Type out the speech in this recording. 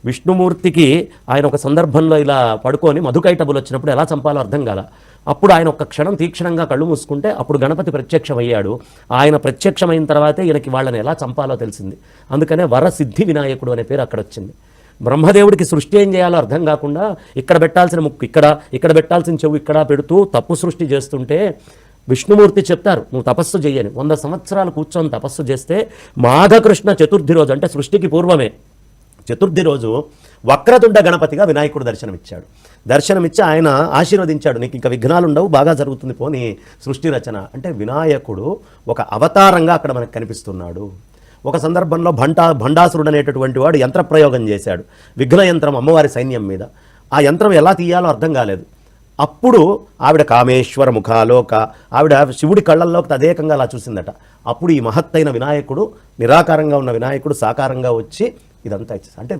విష్ణుమూర్తికి ఆయన ఒక సందర్భంలో ఇలా పడుకొని మధుకైటబులు వచ్చినప్పుడు ఎలా చంపాలో అర్థం కాల. అప్పుడు ఆయన ఒక క్షణం తీక్షణంగా కళ్ళు మూసుకుంటే అప్పుడు గణపతి ప్రత్యక్షమయ్యాడు. ఆయన ప్రత్యక్షమైన తర్వాతే ఈయనకి వాళ్ళని ఎలా చంపాలో తెలిసింది. అందుకనే వరసిద్ధి వినాయకుడు అనే పేరు అక్కడ వచ్చింది. బ్రహ్మదేవుడికి సృష్టి ఏం చేయాలో అర్థం కాకుండా ఇక్కడ పెట్టాల్సిన ముక్కు ఇక్కడ పెట్టాల్సిన చెవు ఇక్కడ పెడుతూ తప్పు సృష్టి చేస్తుంటే విష్ణుమూర్తి చెప్తారు, నువ్వు తపస్సు చెయ్యని. 100 సంవత్సరాలు కూర్చొని తపస్సు చేస్తే మాఘకృష్ణ చతుర్థి రోజు, అంటే సృష్టికి పూర్వమే చతుర్థి రోజు వక్రతుండ గణపతిగా వినాయకుడు దర్శనమిచ్చి ఆయన ఆశీర్వదించాడు, నీకు ఇంకా విఘ్నాలు ఉండవు, బాగా జరుగుతుంది పోనీ సృష్టి రచన. అంటే వినాయకుడు ఒక అవతారంగా అక్కడ మనకు కనిపిస్తున్నాడు. ఒక సందర్భంలో భండాసురుడు అనేటటువంటి వాడు యంత్రప్రయోగం చేశాడు, విఘ్న యంత్రం అమ్మవారి సైన్యం మీద. ఆ యంత్రం ఎలా తీయాలో అర్థం కాలేదు. అప్పుడు ఆవిడ కామేశ్వర ముఖాలోక, ఆవిడ శివుడి కళ్ళల్లోకి తదేకంగా అలా చూసిందట. అప్పుడు ఈ మహత్తైన వినాయకుడు, నిరాకారంగా ఉన్న వినాయకుడు సాకారంగా వచ్చి ఇదంతా ఇచ్చేసి, అంటే